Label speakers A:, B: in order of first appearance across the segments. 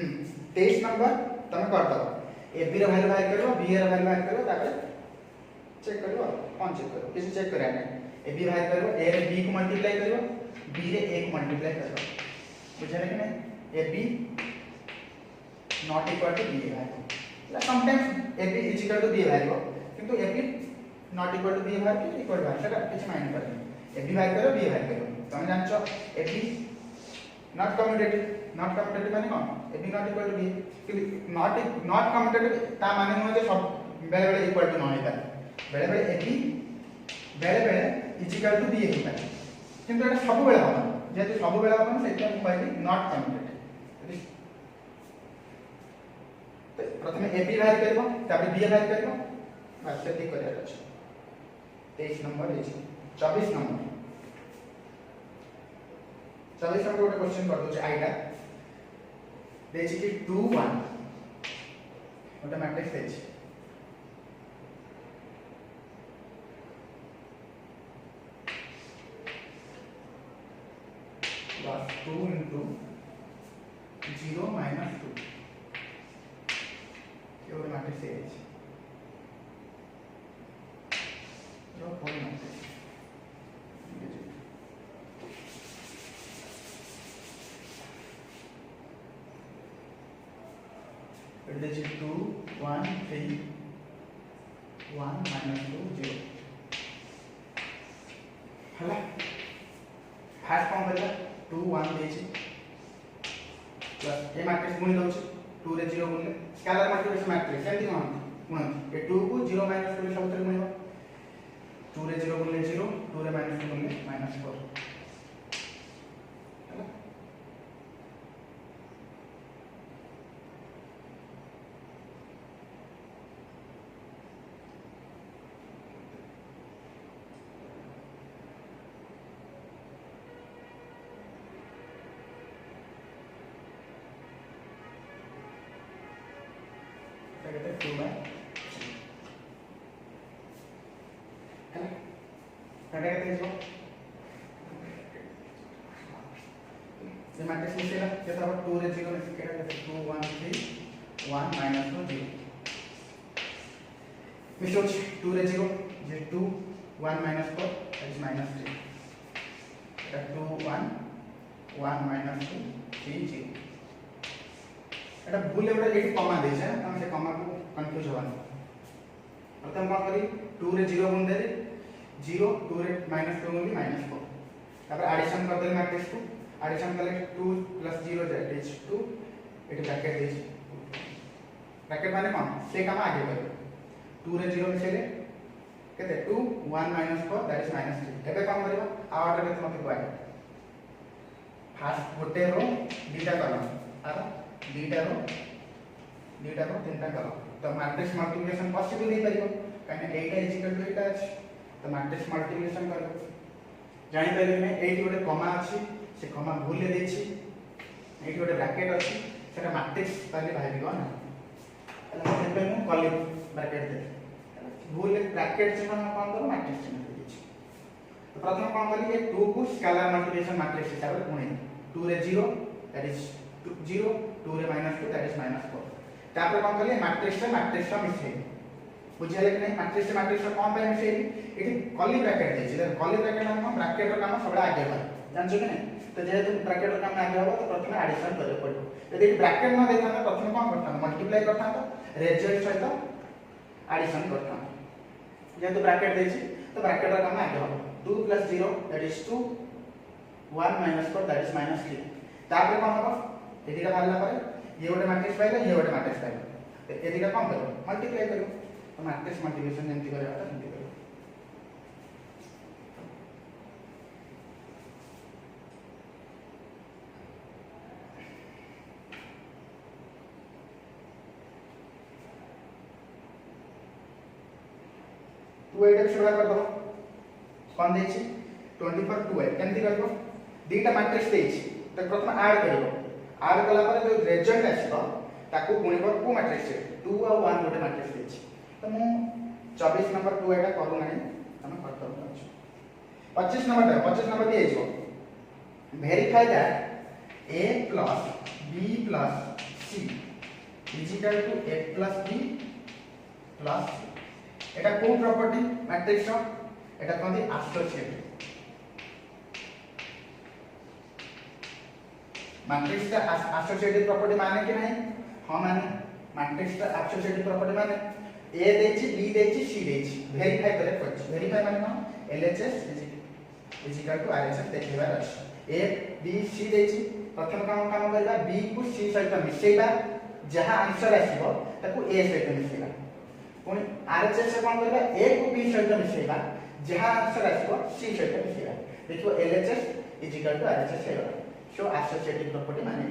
A: 23 number तुम कर दो ए बी रो वैल्यू बाहर करो बी रो वैल्यू बाहर करो तापर चेक करो कौन चेक करो किसी चेक करा नहीं ए बी बाहर करो ए रे बी को मल्टीप्लाई करो बी रे ए को मल्टीप्लाई करो बुझा कि नहीं A B not equal to B बाहर sometimes A B is equal to B बाहर किंतु A B not equal to B बाहर कि इक्वल बाहर सेटा किछ मायने करनी ए बी बाहर करो बी बाहर करो तुम जानछो ए बी नॉट कम्यूटेटिव माने कौन A B not equal to B not commutative ता माने न जे सब बेले बेले इक्वल टू न होता बेले बेले ए बी बेले बेले इज इक्वल टू बी होता किंतु एटा सब बेले होता जेतु सब बेले होता सेटा हम कहबी नॉट कम्यूटेटिव तो प्रथमे ए बी बाहर करबो तापर बी बाहर करबो बस सेति करिया अछि 23 नंबर है 24 नंबर 24 नंबर गोटे क्वेश्चन कर दो आईटा देछि कि 2 1 गोटे मैट्रिक्स देछि प्लस 2 into 0 minus 2 ये गोटे मैट्रिक्स देछि जो कोई मैट्रिक्स it is 2 1 3 1 minus 2 0 हला फास्ट कौन करबा 2 1 देछि प्लस ए मैट्रिक्स गुणी दउछ 2 रे 0 गुणले स्केलर मल्टीप्लिकेशन मैट्रिक्स सेमति गुण ए 2 को 0 minus 2 रे सबतर गुणिबा 2 रे 0 गुणले 0 2 रे minus 2 गुणले -4 कहते 2 बाय है ना कहते हैं इसको ये मैट्रिक्स में से कैसा होगा 2 रे 0 में से क्या कहते हैं 2 1 3 1 minus 2 0 मिशोच 2 रे 0 ये 2 1 minus 4 that is minus 3 that 2 1 1 minus 2 3 0 एटा भूल एटा एटी कमा दे छै हम से कमा को कंफ्यूज होवानी प्रथम कोन करी 2 रे 0 गुण दे 0 2 रे -2 गुण -4 तापर एडिशन कर दे मैट्रिक्स को एडिशन करले 2 + 0 दैट इज 2 एटी ब्रैकेट दे छै ब्रैकेट माने कोन से काम आगे कर 2 रे 0 मिसेले केते 2 1 -4 दैट इज -3 एबे काम करबा आ ऑर्डर में मते कोइ फास्ट गोटे रो बीटा कलम आरो बीटा रो तीनटा कलम तो मैट्रिक्स मल्टीप्लिकेशन पॉसिबल नहीं परिबो काने 8 इज इक्वल टू 8 अछि तो मैट्रिक्स मल्टीप्लिकेशन करबो जानि परिबे नै 8 गोटे कमा अछि से कमा भूल ले देछि 8 गोटे ब्रैकेट अछि सेटा मैट्रिक्स पहले भाबिबो ना मतलब सेबे मु कॉलम ब्रैकेट दे भूल ब्रैकेट से हम कोन करो मैट्रिक्स चिन्ह दे देछि तो प्रथम कोन करी ये 2 को स्केलर मल्टीप्लिकेशन मैट्रिक्स हिसाब रे गुणे 2 रे 0 दैट इज 0 2 रे -2 दैट इज -4 तापर कोन करिए मैट्रिक्स से मिसै बुझिया कि नहीं मैट्रिक्स से कोन पे मिसै एठी कर्ली ब्रैकेट दे छै कर्ली ब्रैकेट हम ब्रैकेट रो काम सबडा आगे बा जानछो कि नहीं तो जेहेतु ब्रैकेट रो काम आगे होबो तो प्रथम एडिशन करे पड़ो यदि ब्रैकेट न देता तो प्रथम कोन करता मल्टीप्लाई करता तो रिजल्ट सहित एडिशन करता जेहेतु ब्रैकेट दे छै तो ब्रैकेट रो काम आगे होबो 2 + 0 दैट इज 2 1 -4 दैट इज -3 तापर कोन होबो एदिका भागला पर ये गोटे मैट्रिक्स पाइला ये गोटे मैट्रिक्स पाइला तो एदिका कोन करो मल्टीप्लाई करो तो मैट्रिक्स मल्टीप्लिकेशन जेंति करबा त जेंति करो तू एटा शुरू कर दो कोन दे छी 24 12 केंति करबो दीटा मैट्रिक्स दे छी तो प्रथम ऐड करबो ऐड कला पर जो रिजल्ट आछबो ताको गुणिबो को मैट्रिक्स 2 और 1 गोटे मैट्रिक्स दे छी तो मु 24 नंबर 2 एटा करू नाही हम करतो 25 नंबर दिए छो verify that a + b + c c is equal to a plus b plus c এটা কোন প্রপার্টি ম্যাট্রিক্স এটা কোনটি অ্যাসোসিয়েটিভ मैट्रिक्स का एसोसिएटिव प्रॉपर्टी माने कि नहीं हां माने मैट्रिक्स का एसोसिएटिव प्रॉपर्टी माने ए देछि बी देछि सी देछि वेरीफाई करे पछ वेरीफाई माने ना LHS is equal to RHS देखिबार अछि ए बी सी देछि प्रथम काम करबा बी को सी सहित मिसेइबा जहां आंसर आसीबो ताको ए सहित मिसेइबा पुनी आरएचएस से कोन करबा ए को बी सहित मिसेइबा जहां आंसर आसीबो सी सहित मिसेइबा देखिबो LHS is equal to RHS हेबा शो एसोसिएटिव प्रॉपर्टी माने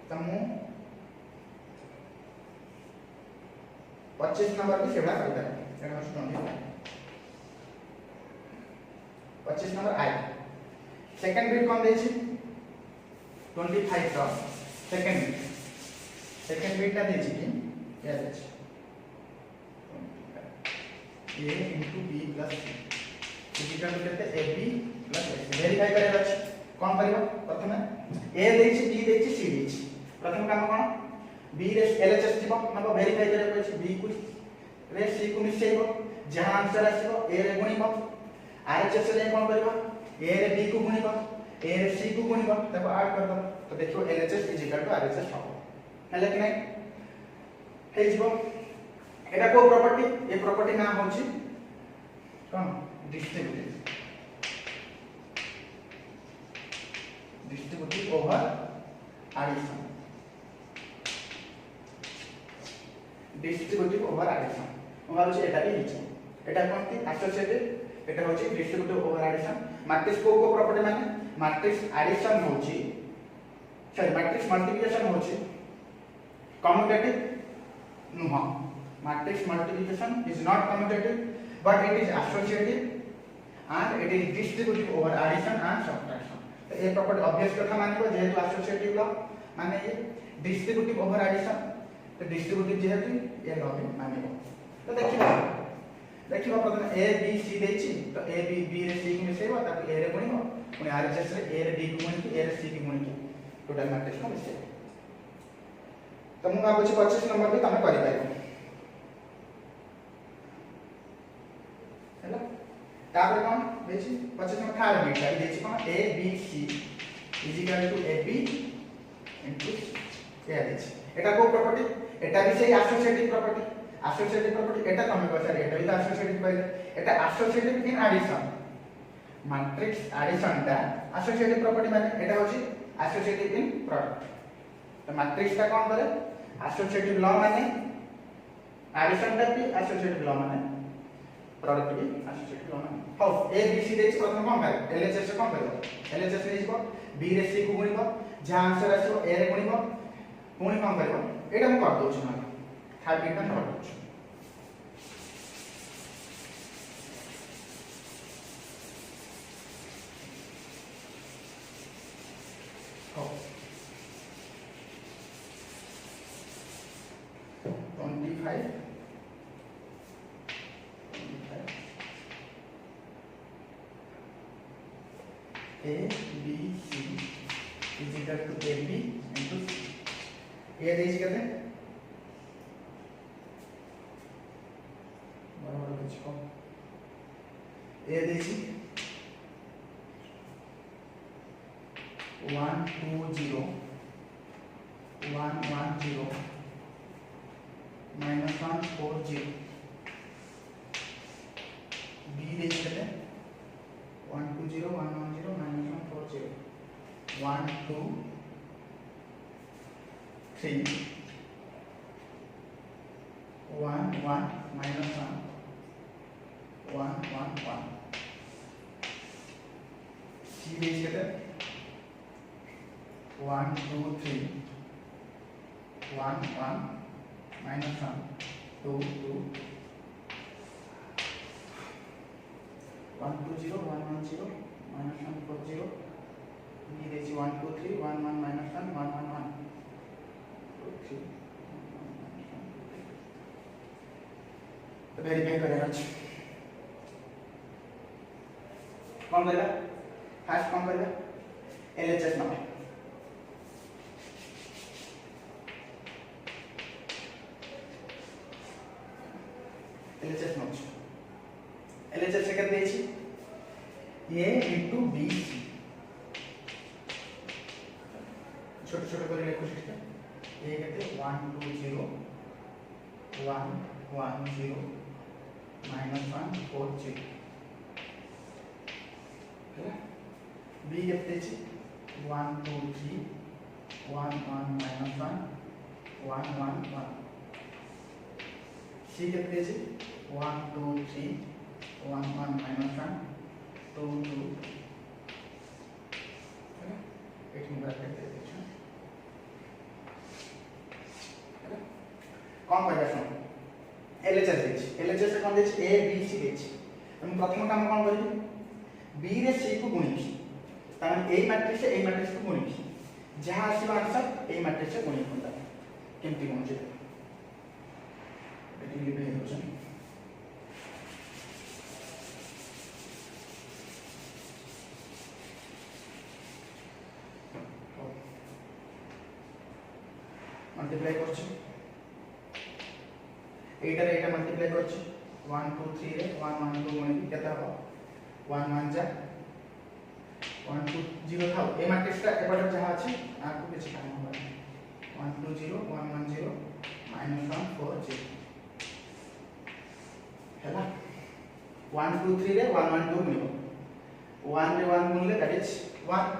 A: तमु 25 नंबर भी सेवा करता है एटा 25 नंबर आई सेकंड बिट कौन देछि 25 का सेकंड बिट ता देछि कि क्या देछि a into b plus c equal to कहते a b plus c verify करे अछि कोन करियो प्रथमे a देछि b देछि c देछि प्रथम काम कोन b रे एलएचएस दिबो मतलब वेरीफाई करे अछि b को रे c को मिसेइबो जहां आंसर आसीबो a रे गुणिबो आरएचएस रे कोन करियो a रे b को गुणिबो a रे c को गुणिबो तब ऐड कर दो तो देखियो LHS is equal to RHS हो हेले कि नहीं हे जिवो एटा को प्रॉपर्टी ये प्रॉपर्टी नाम होची कोन distributive over addition distributive over addition over होची एटा भी हिच एटा कोनती एसोसिएटिव एटा होची डिस्ट्रीब्यूटिव ओवर एडिशन मैट्रिक्स को प्रॉपर्टी माने मैट्रिक्स एडिशन होची सॉरी मैट्रिक्स मल्टीप्लिकेशन होची कम्यूटेटिव नुह matrix multiplication is not commutative but it is associative and it is distributive over addition and subtraction तो ये प्रॉपर्टी ऑब्वियस कथा मानिबो जेहेतु एसोसिएटिव लॉ माने ये डिस्ट्रीब्यूटिव ओवर एडिशन तो डिस्ट्रीब्यूटिव जेहेतु ये लॉ भी मानिबो तो देखिबा प्रथम a b c देछि तो a b b रे c को मिसेबो ताकि a रे गुणिबो पुनी आरएचएस रे a रे d को गुणिकी a रे c को गुणिकी टोटल मैट्रिक्स को मिसेबो तो मु आबो 25 नंबर भी तमे करि पाइबो तापर कोन देछि 25 नंबर थर्ड बिट का देछि कोन a b c is equal to a b into a देछि एटा को प्रॉपर्टी एटा भी सेही एसोसिएटिव प्रॉपर्टी एटा तमे को सर एटा भी एसोसिएटिव कहले एटा associative in addition matrix addition ता एसोसिएटिव प्रॉपर्टी माने एटा होछि एसोसिएटिव इन प्रोडक्ट तो मैट्रिक्स का कोन करे एसोसिएटिव लॉ माने एडिशन ता भी एसोसिएटिव लॉ माने प्रोडक्ट भी एसोसिएटिव लॉ माने हाउ ए बी सी देछि प्रथम कोन करे एलएचएस से कोन करबो एलएचएस रे जिवो बी रे सी को गुणिबो जहां आंसर आसीबो ए रे गुणिबो पुणी कोन करबो एटा हम कर दोछु ना थर्ड बिट में कर दोछु how 25 A B C is equal to A B into C. A देछि कते बराबर देछि को A देछि 120 110 -140 B देछि कते 120 110 -140 1 2 3 1 1 minus 1 1 1 1 C base kete 1 2 3 1 1 minus 1 2 2 120 110 minus 140 B देछि 1 2 3 1 1 minus 1 1 1 1 2 3 तो वेरीफाई करेगा कौन करेगा फास्ट कौन करेगा एलएचएस नंबर LHS नोच LHS से कर देछि A into B C छोटे छोटे कर लिखो सिस्टम A कहते 1 2 0 1 1 0 -1 4 0 B कहते हैं 1 2 3 1 1 -1 1 1 1 C कहते हैं 1 2 3 1 1 -1 2 2 एक नंबर कहते हैं कौन पाइबा सुन LHS देछि LHS से कौन देछि A B C देछि हम प्रथम काम कौन करिबी B रे C को गुणिबी तान A मैट्रिक्स से A मैट्रिक्स को गुणिबी जहां आसीबा आंसर A मैट्रिक्स से गुणित होता केमति गुण जे एटी लिबे होछन मल्टीप्लाई करछि एटा रे एटा मल्टीप्लाई करछि 1 2 3 रे 1 1 2 गुणित केता हो 1 1 जा 1 2 0 था ए मैट्रिक्स का एपट जहां अछि आपको किछ काम होबा 1 2 0 1 1 0 -1 4 0 हैला 1 2 3 रे 1 1 2 मिलो 1 रे 1 गुणले दैट इज 1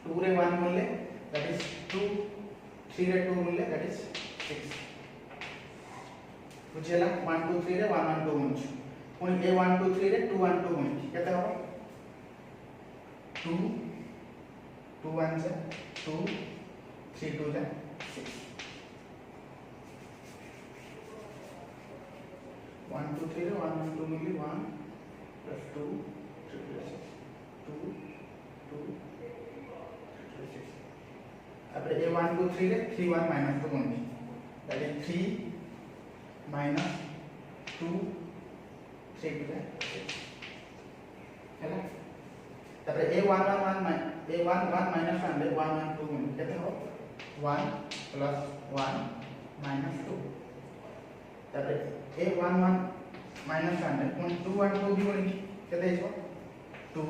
A: 2 रे 1 गुणले दैट इज 2 3 रे 2 गुणले दैट इज 6 बुझेला 1 2 3 रे 1 1 2 गुणछ पुनी ए 1 2 3 रे 2 1 2 गुणछ केते हो 2 2 1 जा 2 3 2 जा 6 1 2 3 रे 1 1 2 मिली 1 plus 2 3 plus 6 2 2 3 6 अब ए 1 2 3 रे 3 1 minus 2 गुणछ दैट इज 3 minus 2 3 2 जा 6 हैला तब ए 1 1 1 ए 1 1 minus 1 रे 1 1 2 गुण केते हो 1 plus 1 minus 2 तब ए 1 1 minus 1 रे 2 1 2 भी गुण केते हो 2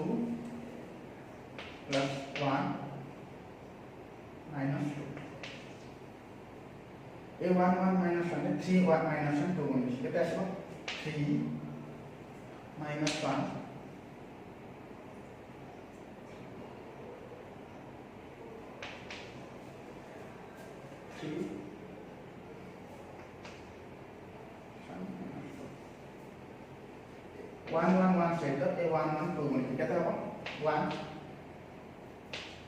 A: plus 1 minus 2 ए 1 1 minus 1 रे 3 1 minus 1 2 गुण केते आसबो 3 minus 1 1 1 1 से तो ए 1 1 2 गुण केते हो 1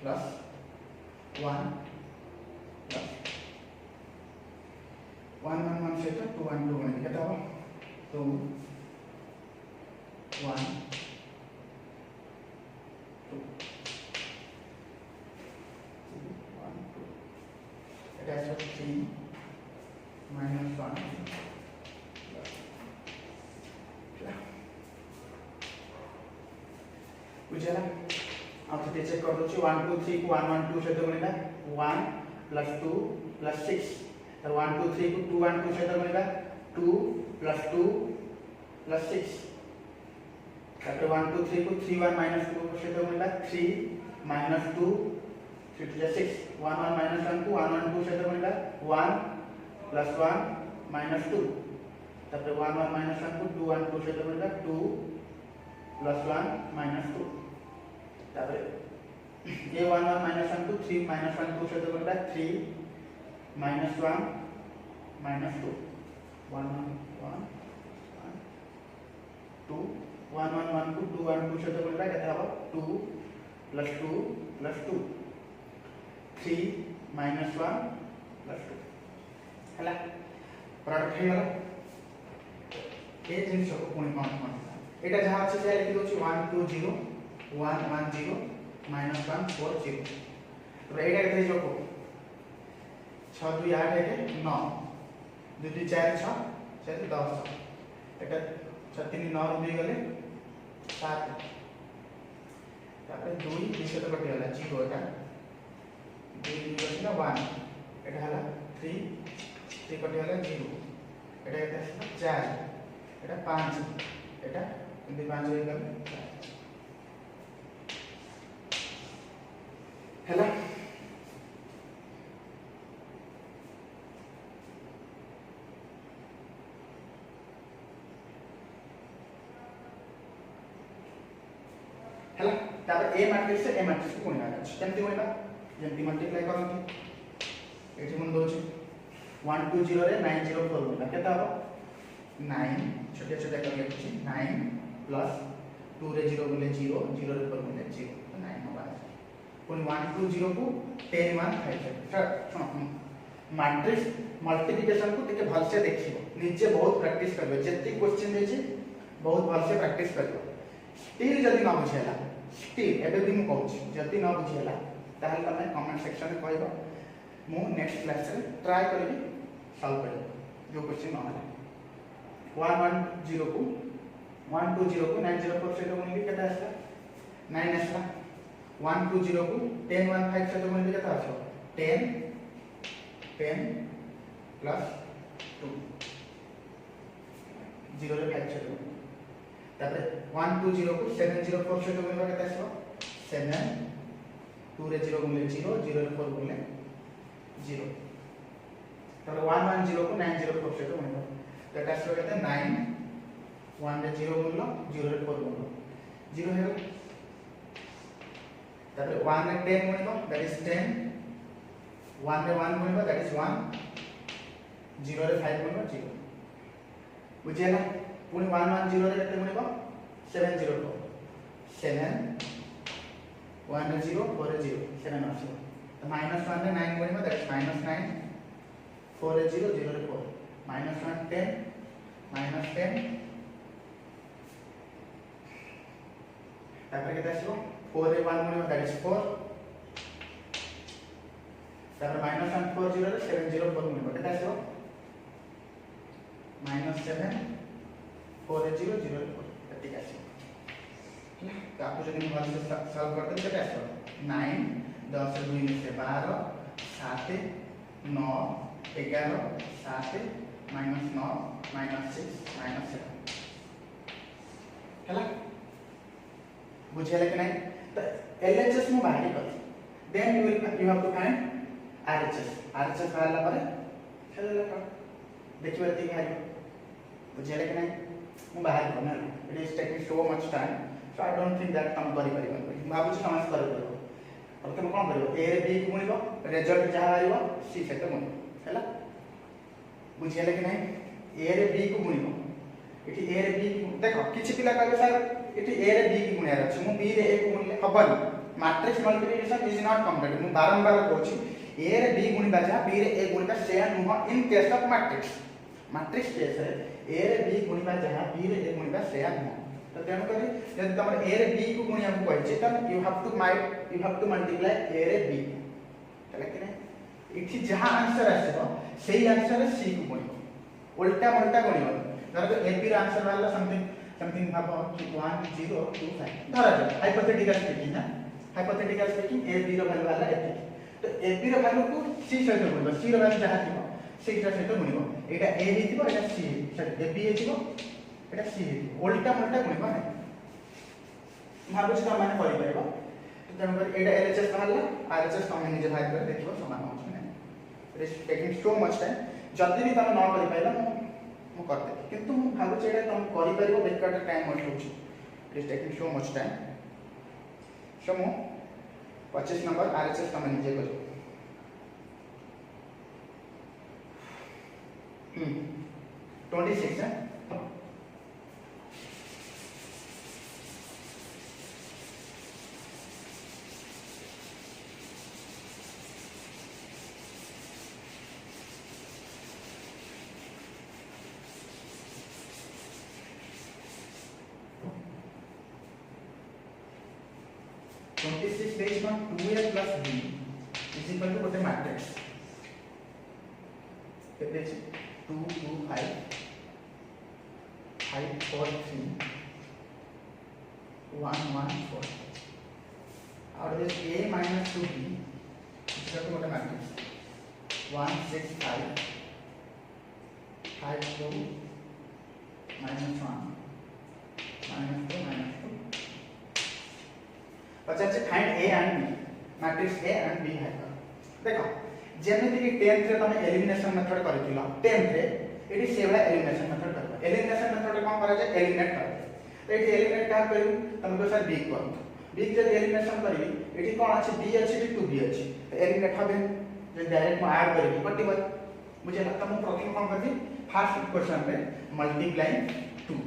A: plus 1 plus 1 1 1 से तो 2 1 2 गुण केते हो 2 1 2 1 2 it has 3 minus 1 बुझेला अब तो चेक कर दो 1 2 3 को 1 1 2 से तो गुणिका 1 plus 2 plus 6 तो 1 2 3 को 2 1 2 से तो गुणिका 2 plus 2 plus 6 तो 1 2 3 को 3 1 minus 2 से तो गुणिका 3 minus 2 3 2 6 1 1 minus 1 को 1 1 2 से तो गुणिका 1 plus 1 minus 2 तब 1 1 minus 1 को 2 1 2 से तो गुणिका 2 plus 1 minus 2 तब ये 1 1 minus 1 को 3 minus 1 2 से तो गुणिका 3 minus 1 minus 2 1 1 1 2 1 1 1 को 2 1 2 से तो गुणिका केते हबो 2 plus 2 plus 2 3 minus 1 plus 2 हला प्रोडक्ट हे गला ए जिनिस को पुणी कोन कोन एटा जहां আছে যে লিখি দउची 1 2 0 1 1 0 -1 4 0 तो एटा केते जोको 6 2 8 है 9 2 2 4 6 4 10 एटा 6 3 9 रो गले 7 तापर 2 2 तो कटि होला 0 एटा 2 2 कटि ना 1 एटा हला 3 3 कटि होला 0 এটা কেতে আসলো 4 এটা 5 এটা কিন্তু 5 হয়ে গেল ହେଲା ହେଲା ତାପରେ ଏ ମାଟ୍ରିକ୍ସ କୁ ଗୁଣିବାର ଅଛି କେମିତି ଗୁଣିବା ଯେମିତି ମଲ୍ଟିପ୍ଲାଏ କରନ୍ତି ଏଠି ମୁଁ ଦଉଛି 1 2 0 ରେ 9 0 4 ଗୁଣିବା କେତେ ହେବ 9 छोटे छोटे कर लिखुଛି 9 प्लस 2 रे 0 बोले 0 0 रे 4 बोले 0 तो 9 होगा पुनी 1 2 0 को 10 1 5 सुनो मैट्रिक्स मल्टीप्लिकेशन को टिके भल से देखियो नीचे बहुत प्रैक्टिस करबे जति क्वेश्चन देछि बहुत भल से प्रैक्टिस करबे स्टिल जदी न बुझेला स्टिल एबे भी मु कहूछि जदी न बुझेला ताहले तमे कमेंट सेक्शन में कहबो मु नेक्स्ट क्लास रे ट्राई करबी सॉल्व करबी जो क्वेश्चन न होला 1 1 0 को 1 2 0 को 9 0 4 से तो गुणिले केता आसला 9 आसला 1 2 0 को 10 1 5 से तो गुणिले केता आसो 10 प्लस 2 0 रे 5 से तो तापर 1 2 0 को 7 0 4 से तो गुणिले केता आसो 7 2 रे 0 गुणिले 0 0 रे 4 गुणिले 0 तापर 1 1 0 को 9 0 4 से तो गुणिले तो এটা আসলে কত 9 1 রে 0 গুণলো 0 রে 4 গুণলো 0 হলো তারপরে 1 রে 10 গুণলো দ্যাট ইজ 10 1 রে 1 গুণলো দ্যাট ইজ 1 0 রে 5 গুণলো 0 বুঝিলা পুনি 1 1 0 রে কত গুণলো 7 0 4 7 1 রে 0 4 রে 0 7 আসলো তো -1 রে 9 গুণলো দ্যাট ইজ -9 4 রে 0 0 রে 4 minus 1 10 minus 10 तापर केते आसो 4 रे 1 गुणिले दैट इज 4 तापर minus 1 4 0 रे 7 0 4 गुणिले केते आसो minus 7 4 रे 0 0 रे 4 ठीक आसो तो आपको जब हम वाले सॉल्व करते हैं केते आसो 9 10 से 2 से 12 7 9 11 7 minus 9 minus 6 minus 7 हैला बुझियले कि नहीं तो LHS मु बाहरी कर then you have to find RHS वाला पर चलो देखिबे ठीक है बुझियले कि नहीं मु बाहरी करना it is taking so much time so I don't think that तुम करि परिबो बाबू समझ कर परबो अब तुम कोन करबो A रे B को गुणिबो रिजल्ट जहा आइबो C से तो गुणिबो हैला बुझियले कि नहीं A रे B को गुणिबो इठी A रे B देखो किछि पिला कहबे सर इठी A रे B की गुणियार अछि मु B रे A को गुणिले हबन matrix multiplication is not complete मु बारंबार कहूछि A रे B गुणिबा जा B रे A गुणिबा सेम नुह in case of matrix case रे A रे B गुणिबा जा B रे A गुणिबा सेम नुह तो तेन करी जब तमर A रे B को गुणिया को कहछि त you have to multiply A रे B तले कि नहीं इठी जहां आंसर आसीबो सेही आंसर C को गुणिबो उल्टा उल्टा गुणिबो धर ए बी रा आंसर वाला समथिंग भाबो 1 0 2 5 धर हाइपोथेटिकल स्पीकिंग ए बी रो वैल्यू वाला एति तो ए बी रो वैल्यू को C सहित गुणिबो C रो वैल्यू जहां थिबो सेटा सहित गुणिबो एटा A हिथिबो Etah C sorry A B हिथिबो Etah C हिथिबो उल्टा उल्टा गुणिबो नै भाबुछ त माने करि परबो तो तन एटा LHS बाहरला RHS तमे निजे भाग कर देखिबो समान होछ नै it is taking so much time जल्दी भी तमे न करि पाइला मु करते किंतु मु भाबु छेडा तम करि परिबो बेकार टाइम मत होछि it is taking so much time so मु 25 नंबर RHS तमे निजे करियो 26 है based on 2A plus B is equal to what a matrix. It is 2 2 5 5 4 3 1 1 4. Out of this A minus 2B is equal to what a matrix. 1 6 5 5 5 2 minus 1 minus 2 minus 2 पचास से find A and B matrix A and B है देखो जेमिति कि 10th रे तमे elimination method करथिलो 10th रे eighty सेवला elimination method करबा elimination method रे कोन करा जाय एलिमिनेट कर तो एटी एलिमिनेट का करू तमे को सर बी कर बी के एलिमिनेशन करबी एटी कोन अछि बी अछि कि 2b अछि तो एलिमिनेट हबे जे डायरेक्ट म ऐड करबी कटिबो मुझे लगता है प्रथम कोन करबी फर्स्ट इक्वेशन में मल्टीप्लाइंग 2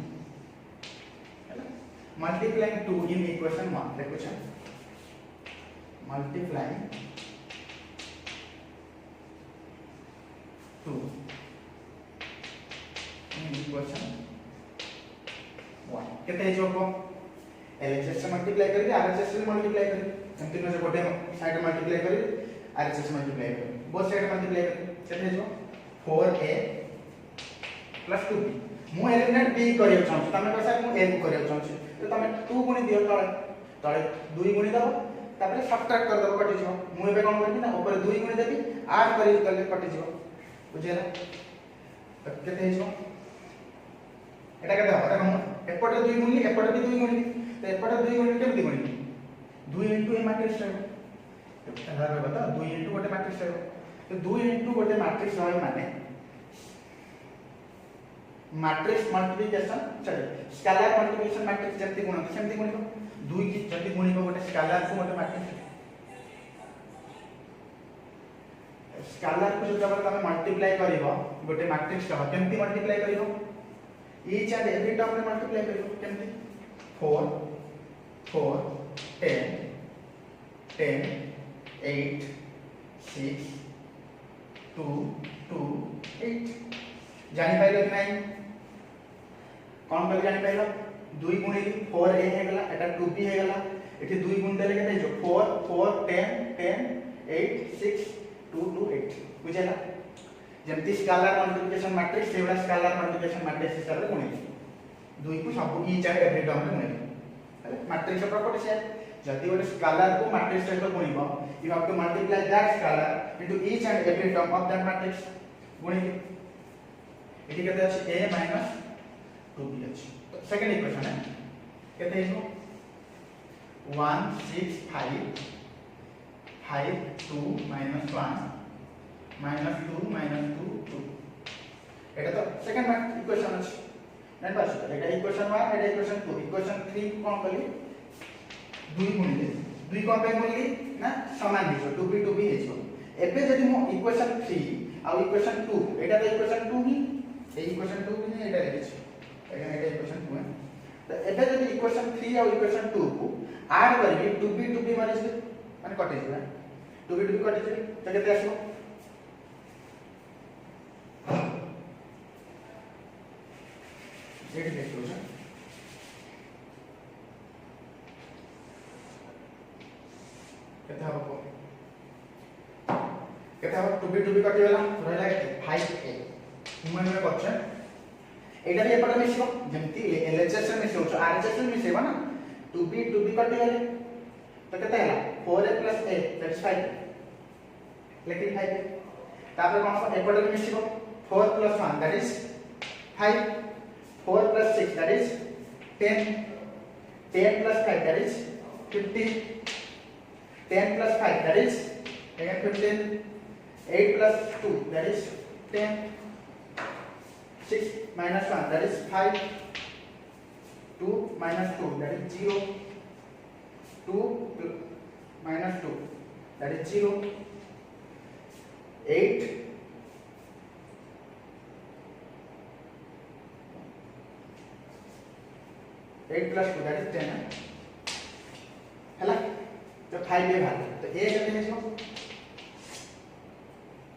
A: मल्टीप्लाइंग 2 इन इक्वेशन 1 देखो छ मल्टीप्लाइंग 2 इन इक्वेशन 1 केते हे जोको LHS से मल्टीप्लाई करबी RHS से मल्टीप्लाई करबी एमति न जे गोटे साइड मल्टीप्लाई करबी RHS से मल्टीप्लाई करबी बोथ साइड मल्टीप्लाई करबी केते हे जो 4a plus 2b मु एलिमिनेट b करियो चाहू तमे कैसा मु a को करियो चाहू तो तमे 2 गुणी दियो तळे तळे 2 गुणी दबो तापर सब्ट्रैक्ट कर दबो कटि जिवो मु एबे कोन करबी ना ऊपर 2 गुणी देबी 8 करी तले कटि जिवो बुझेला तो केते हे जो एटा केते हो देखो एपटे 2 गुणी एपटे भी 2 गुणी तो एपटे 2 गुणी केमति गुणी 2 इनटू ए मैट्रिक्स है एला बता 2 इनटू गोटे मैट्रिक्स है तो 2 इनटू गोटे मैट्रिक्स है माने matrix multiplication sorry scalar multiplication matrix जति गुण सेमति गुण 2 की जति गुण को गोटे स्केलर को गोटे मैट्रिक्स स्केलर को जब तमे मल्टीप्लाई करिवो गोटे मैट्रिक्स का केमति मल्टीप्लाई करिवो ईच एंड एवरी टर्म में मल्टीप्लाई करिवो केमति 4 4 10 10 8 6 2 2 8 जानि पाइलो कि नहीं कौन कर जानि पाइलो 2 गुणी 4a हे गला एटा 2b हे गला एठी 2 गुण देले केते जो 4 4 10 10 8 6 2 2 8 बुझेला जेमति स्केलर मल्टीप्लिकेशन मैट्रिक्स सेवला स्केलर मल्टीप्लिकेशन मैट्रिक्स हिसाब रे गुणी 2 को सब ई चाहे एवरी टर्म में गुणी मैट्रिक्स प्रॉपर्टी है जदि गोटे स्केलर को मैट्रिक्स सहित गुणिबो you have to multiply that scalar into each and every term of that matrix गुणी एटी केते अछि a माइनस 2b अछि तो सेकंड इक्वेशन है केते हिजो 1 6 5 5 2 minus 1 minus 2 minus 2 2 एटा तो सेकंड इक्वेशन अछि नहीं पास एटा इक्वेशन 1 एटा इक्वेशन 2 इक्वेशन 3 कोन कली 2 गुण दे 2 कोन पे गुणली ना समान हिजो 2b 2b हिजो एबे जदि मो इक्वेशन 3 आ इक्वेशन 2 एटा तो इक्वेशन 2 ही ए इक्वेशन 2 भी एटा लिखि एटा एटा इक्वेशन 2 है तो एबे जदि इक्वेशन 3 और इक्वेशन 2 को ऐड करबी 2b 2b माने कटे जिबा 2b 2b कटे जिबी तो केते आसो एटी देखो छ केते हबो 2b 2b कटे वाला रहला केते 5a ह्यूमन में क्वेश्चन एटा भी एपटा मिसिबो जेमति एलएचएस में मिसिबो आरएचएस में मिसिबो ना 2b 2b कटि गेले तो केते हला 4a + a दैट्स 5 लेकिन 5 तापर कोन एपटा में मिसिबो 4 + 1 that is 5 4 + 6 that is 10 10 + 5 that is 15 10 + 5 that is again 15 8 + 2 that is 10 6 minus 1 that is 5 2 minus 2 that is 0 2 minus 2 that is 0 8 8 plus 2 that is 10 हैला तो 5 ले भाग तो a केते है जो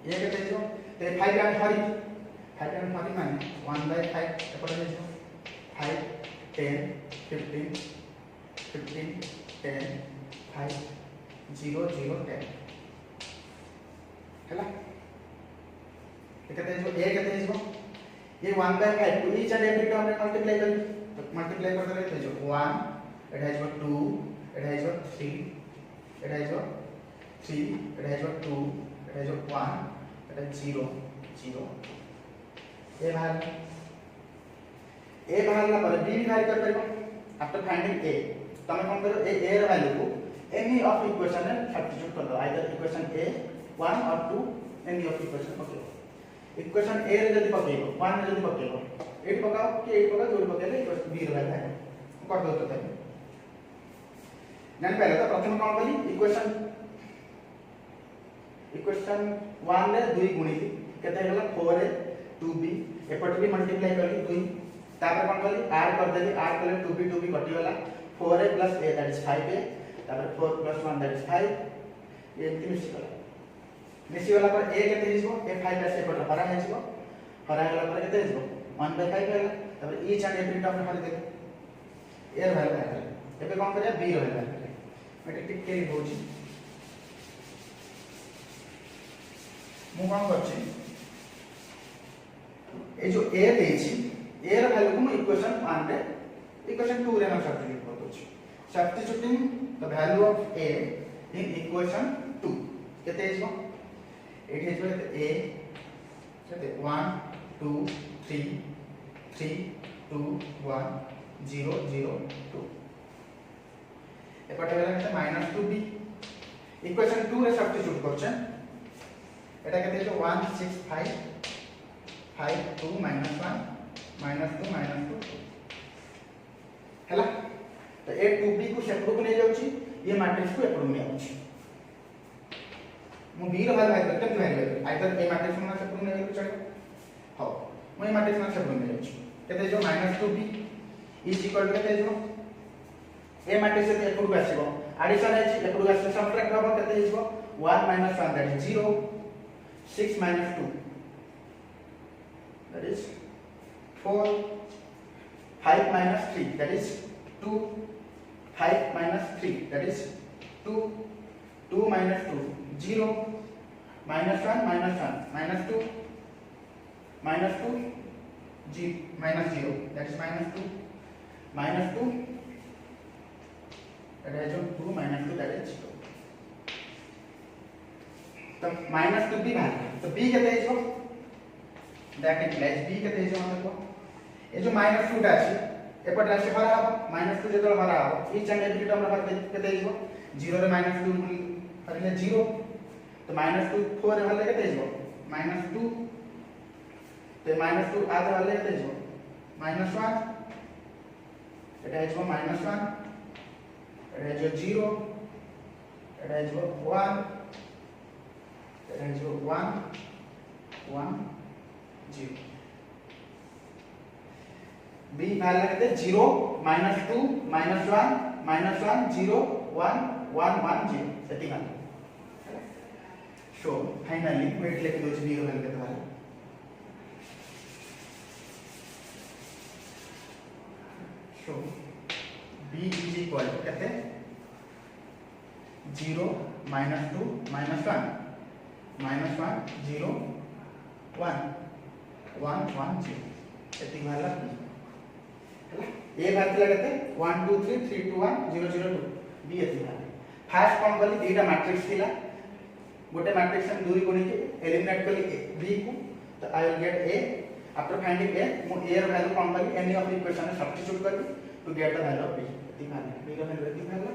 A: ये केते है जो तो 5 का हरी 5 का हरी माने 1/5 एपटे है जो 5 10 15 15 10 5 0 0 10 हैला केते है जो a केते है जो ये 1/5 to each and every term में मल्टीप्लाई कर तो मल्टीप्लाई कर देले तो जो 1 it has got 2 it has got 3 it has got 3 it has got 2 it has got 1 it has 0 0 ए बाहरला पर बी भी बाहर कर परिबो आफ्टर फाइंडिंग ए तमे कोन करो ए र वैल्यू को एनी ऑफ इक्वेशन में सब्स्टिट्यूट कर दो आइदर इक्वेशन ए 1 और 2 any of equation okay equation ए रे जदी पकेबो 1 रे जदी पकेबो 8 पकाओ कि 8 पकाओ 2 पकेले इक्वेशन बी रे वैल्यू है कर दो तो तमे जान पहले तो प्रथम कोन कली इक्वेशन 1 रे 2 गुणी थी केते हेला 4 रे 2b एपट भी मल्टीप्लाई करी 2 तापर कोन कली ऐड कर देली ऐड करले 2b कटि वाला 4a + a that is 5a तापर 4 + 1 दैट इज 5 ये मिसी वाला पर a केते हिजबो a 5 + एपट हरा हिजबो हरा वाला पर केते हिजबो 1/5 होला तापर ईच एंड एवरी टर्म हरि दे a र वैल्यू है एबे कोन करिया b र वैल्यू मैं टिक के होची मु कोन करछि ए जो a देछि a र वैल्यू को इक्वेशन 1 रे इक्वेशन 2 रे हम सब्स्टिट्यूट कर दोछि substituting the value of a in equation 2 केते हिजबो इट हिजबो a केते 1 2 3 3 2 1 0 0 2 एपटे वाला केते -2b इक्वेशन 2 रे सब्स्टिट्यूट करछन एटा केते जो 1 6 5 5 2 -1 -2 -2 हैला तो ए 2b को सेपरेट को ले जाउची ये मैट्रिक्स को एपड़ में आउची मु b रो वैल्यू आइदर केते वैल्यू आइदर ए मैट्रिक्स में सेपरेट में ले चलो हो मु ए मैट्रिक्स में सेपरेट में जाउची केते जो -2b इज इक्वल टू केते जो ए मैट्रिक्स से एपड़ को आसीबो एडिशन है एपड़ को आसी सबट्रैक्ट होबो केते हिजबो 1 - 1 that is 0 6 - 2 that is 4 5 - 3 that is 2 5 - 3 that is 2 2 - 2 0 -1 -1 -2 -2 -0 that is -2 -2 that is 2 - 2 that is 0 तो -2b बाहर तो b केते हिजबो दैट इम्प्लाइज b केते हिजबो हमको ए जो -2 टा अछि एपट राशि हरा हबो -2 जेतल हरा हबो ईच एंड एवरी टर्म हरा केते हिजबो 0 रे -2 हरिले 0 तो -2 4 रे हले केते हिजबो -2 तो -2 आधा हले केते हिजबो -1 एटा हिजबो -1 एटा हिजबो 0 एटा हिजबो 1 एटा हिजबो 1 1 0 b वैल्यू केते 0 -2 -1 -1 0 1 1 1 0 सेति मान सो फाइनली वेट लेके दोछ b रो वैल्यू केते बाहर सो b इज इक्वल टू केते 0 -2 -1 -1 0 1 1 1 0 सेति वाला ए भातिला केते 1 2 3 3 2 1 0 0 2 बी एति भाले फर्स्ट कोन कली दीटा मैट्रिक्स थिला गोटे मैट्रिक्स हम दूरी कोनी के एलिमिनेट कली बी को तो I will get a after finding a मो ए र वैल्यू कोन कली एनी ऑफ इक्वेशन में सब्स्टिट्यूट करबी to get the value of b एति भाले बी र वैल्यू एति भाले